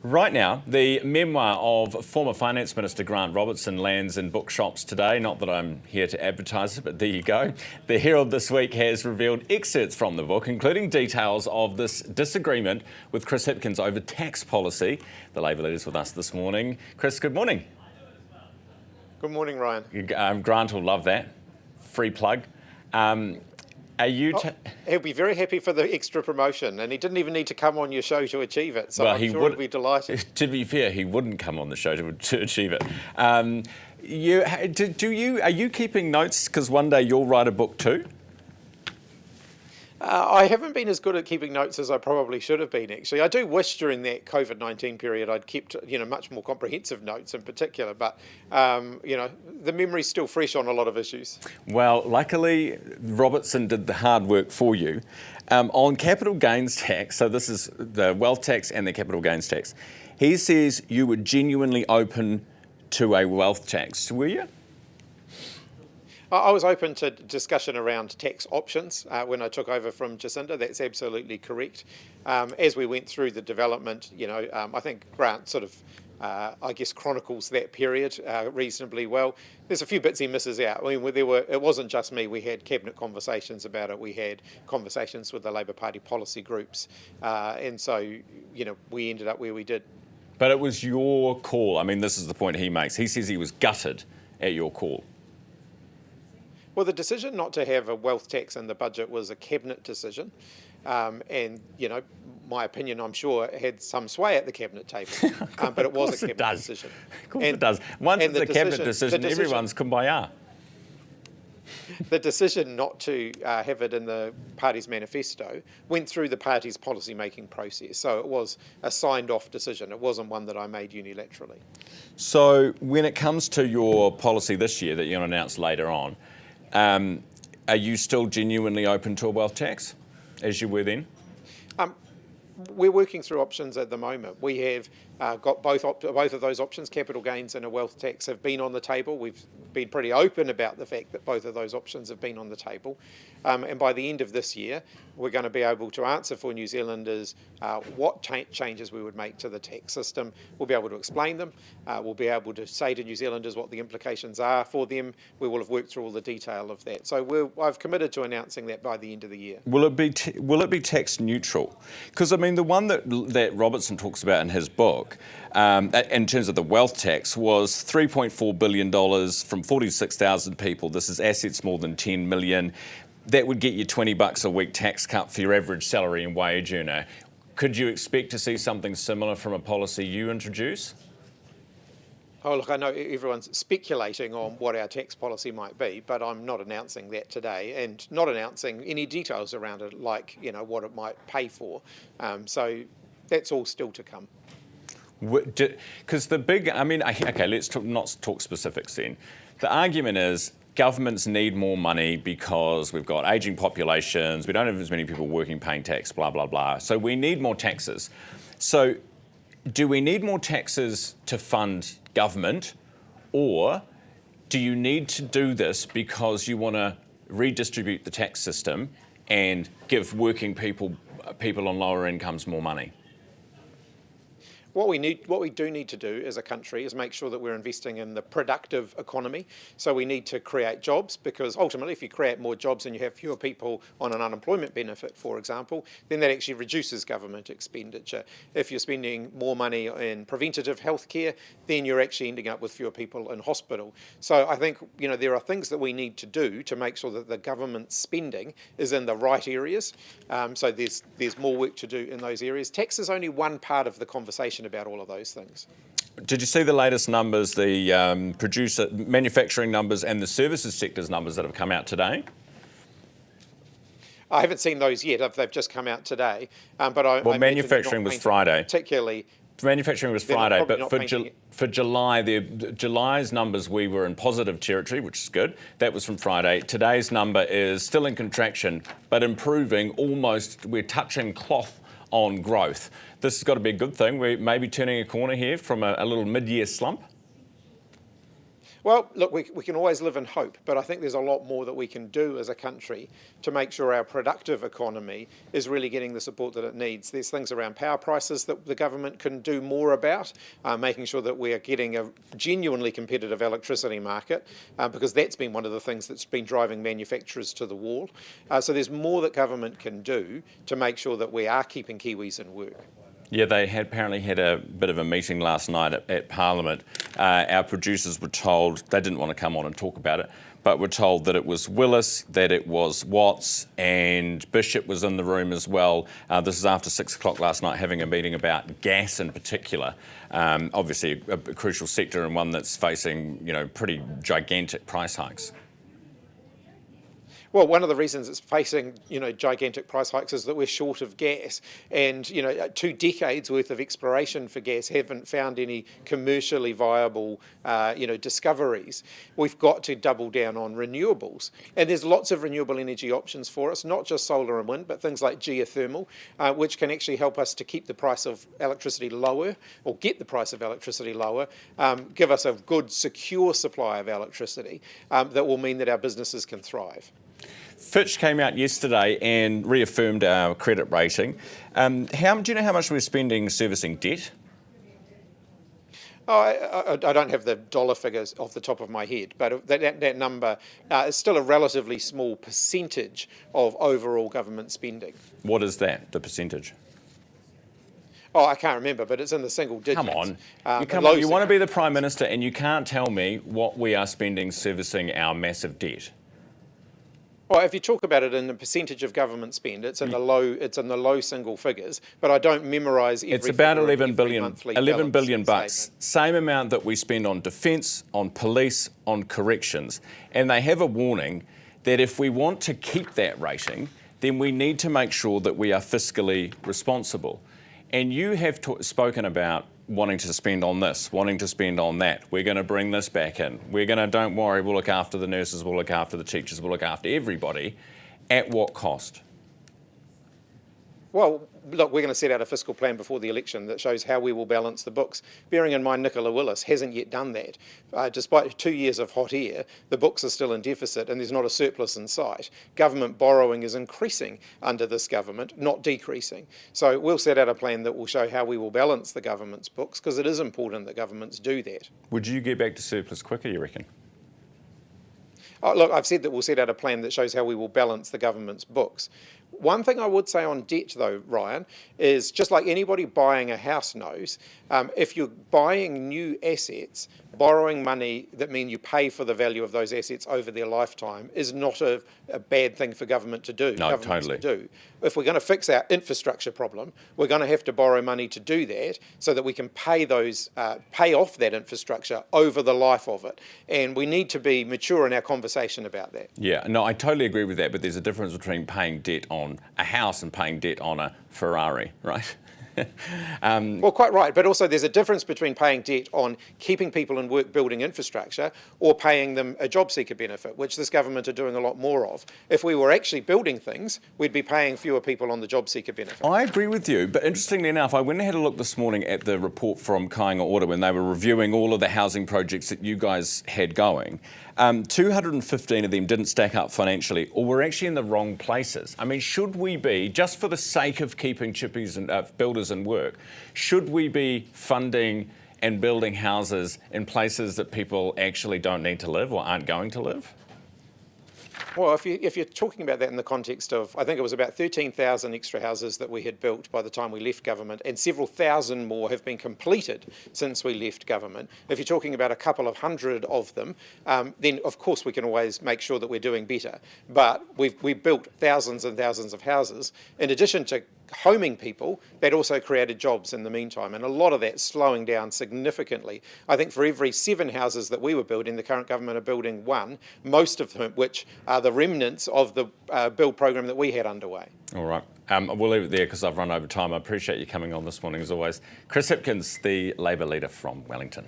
Right now, the memoir of former Finance Minister Grant Robertson lands in bookshops today. Not that I'm here to advertise it, but there you go. The Herald this week has revealed excerpts from the book, including details of this disagreement with Chris Hipkins over tax policy. The Labour leader's with us this morning. Chris, good morning. Good morning, Ryan. Grant will love that. Free plug. He'll be very happy for the extra promotion, and he didn't even need to come on your show to achieve it, so I'm sure he'll be delighted. To be fair, he wouldn't come on the show to achieve it. Are you keeping notes? Because one day you'll write a book too? I haven't been as good at keeping notes as I probably should have been, actually. I do wish during that COVID-19 period I'd kept, much more comprehensive notes in particular, but, the memory's still fresh on a lot of issues. Well, luckily, Robertson did the hard work for you. On capital gains tax, so this is the wealth tax and the capital gains tax, he says you were genuinely open to a wealth tax, were you? I was open to discussion around tax options when I took over from Jacinda. That's absolutely correct. As we went through the development, I think Grant sort of, chronicles that period reasonably well. There's a few bits he misses out. I mean, it wasn't just me. We had cabinet conversations about it. We had conversations with the Labour Party policy groups, and so we ended up where we did. But it was your call. I mean, this is the point he makes. He says he was gutted at your call. Well, the decision not to have a wealth tax in the budget was a cabinet decision, and my opinion, I'm sure, had some sway at the cabinet table, but it was a cabinet decision. Of course it does. Once it's a cabinet decision, everyone's kumbaya. The decision not to have it in the party's manifesto went through the party's policy-making process, so it was a signed-off decision. It wasn't one that I made unilaterally. So when it comes to your policy this year that you're going to announce later on, are you still genuinely open to a wealth tax, as you were then? We're working through options at the moment. We have got both of those options, capital gains and a wealth tax, have been on the table. We've been pretty open about the fact that both of those options have been on the table. And by the end of this year, we're going to be able to answer for New Zealanders what changes we would make to the tax system. We'll be able to explain them. We'll be able to say to New Zealanders what the implications are for them. We will have worked through all the detail of that. So I've committed to announcing that by the end of the year. Will it be tax neutral? Because I mean, the one that Robertson talks about in his book, in terms of the wealth tax, was $3.4 billion from 46,000 people. This is assets more than 10 million. That would get you $20 a week tax cut for your average salary and wage earner. Could you expect to see something similar from a policy you introduce? Oh, look, I know everyone's speculating on what our tax policy might be, but I'm not announcing that today and not announcing any details around it, like, what it might pay for. So that's all still to come. Because let's not talk specifics then. The argument is governments need more money because we've got ageing populations, we don't have as many people working paying tax, blah, blah, blah. So we need more taxes. So do we need more taxes to fund government, or do you need to do this because you want to redistribute the tax system and give working people on lower incomes more money? What we do need to do as a country is make sure that we're investing in the productive economy. So we need to create jobs, because ultimately if you create more jobs and you have fewer people on an unemployment benefit, for example, then that actually reduces government expenditure. If you're spending more money in preventative health care, then you're actually ending up with fewer people in hospital. So I think there are things that we need to do to make sure that the government spending is in the right areas. So there's more work to do in those areas. Tax is only one part of the conversation about all of those things. Did you see the latest numbers, the manufacturing numbers and the services sector's numbers that have come out today? I haven't seen those yet. They've just come out today. Manufacturing was Friday. Particularly. Manufacturing was Friday, but for July, July's numbers, we were in positive territory, which is good. That was from Friday. Today's number is still in contraction, but improving almost. We're touching cloth on growth. This has got to be a good thing. We're maybe turning a corner here from a little mid-year slump. Well, look, we can always live in hope, but I think there's a lot more that we can do as a country to make sure our productive economy is really getting the support that it needs. There's things around power prices that the government can do more about, making sure that we are getting a genuinely competitive electricity market, because that's been one of the things that's been driving manufacturers to the wall. So there's more that government can do to make sure that we are keeping Kiwis in work. Yeah, they had apparently had a bit of a meeting last night at Parliament. Our producers were told, they didn't want to come on and talk about it, but were told that it was Willis, that it was Watts, and Bishop was in the room as well. This is after 6 o'clock last night, having a meeting about gas in particular. Obviously a crucial sector and one that's facing, pretty gigantic price hikes. Well, one of the reasons it's facing, gigantic price hikes is that we're short of gas, and 2 decades worth of exploration for gas haven't found any commercially viable, discoveries. We've got to double down on renewables, and there's lots of renewable energy options for us, not just solar and wind, but things like geothermal, which can actually help us to keep the price of electricity lower, or get the price of electricity lower, give us a good, secure supply of electricity that will mean that our businesses can thrive. Fitch came out yesterday and reaffirmed our credit rating. Do you know how much we're spending servicing debt? Oh, I don't have the dollar figures off the top of my head, but that number is still a relatively small percentage of overall government spending. What is that, the percentage? Oh, I can't remember, but it's in the single digits. Come on. You want to be the Prime Minister and you can't tell me what we are spending servicing our massive debt. Well, if you talk about it in the percentage of government spend, it's in the low single figures. But I don't memorise every. It's about figure 11 billion bucks. Statement. Same amount that we spend on defence, on police, on corrections, and they have a warning that if we want to keep that rating, then we need to make sure that we are fiscally responsible. And you have spoken about wanting to spend on this, wanting to spend on that. We're going to bring this back in. Don't worry, we'll look after the nurses, we'll look after the teachers, we'll look after everybody. At what cost? Well, look, we're going to set out a fiscal plan before the election that shows how we will balance the books. Bearing in mind Nicola Willis hasn't yet done that. Despite 2 years of hot air, the books are still in deficit and there's not a surplus in sight. Government borrowing is increasing under this government, not decreasing. So we'll set out a plan that will show how we will balance the government's books, because it is important that governments do that. Would you get back to surplus quicker, you reckon? Oh, look, I've said that we'll set out a plan that shows how we will balance the government's books. One thing I would say on debt, though, Ryan, is just like anybody buying a house knows, if you're buying new assets, borrowing money that mean you pay for the value of those assets over their lifetime is not a bad thing for government to do. No, totally. To do. If we're going to fix our infrastructure problem, we're going to have to borrow money to do that so that we can pay off that infrastructure over the life of it. And we need to be mature in our conversation about that. Yeah, no, I totally agree with that, but there's a difference between paying debt on a house and paying debt on a Ferrari, right? Well, quite right. But also there's a difference between paying debt on keeping people in work building infrastructure or paying them a job seeker benefit, which this government are doing a lot more of. If we were actually building things, we'd be paying fewer people on the job seeker benefit. I agree with you. But interestingly enough, I went and had a look this morning at the report from Kāinga Ora when they were reviewing all of the housing projects that you guys had going. 215 of them didn't stack up financially or were actually in the wrong places. I mean, should we be, just for the sake of keeping chippies and builders in work, should we be funding and building houses in places that people actually don't need to live or aren't going to live? Well, if you're talking about that in the context of, I think it was about 13,000 extra houses that we had built by the time we left government, and several thousand more have been completed since we left government. If you're talking about a couple of hundred of them, then of course we can always make sure that we're doing better. But we've built thousands and thousands of houses. In addition to homing people, that also created jobs in the meantime, and a lot of that's slowing down significantly. I think for every 7 houses that we were building, the current government are building 1, most of them which are the remnants of the build program that we had underway. All right. We'll leave it there because I've run over time. I appreciate you coming on this morning as always. Chris Hipkins, the Labour leader from Wellington.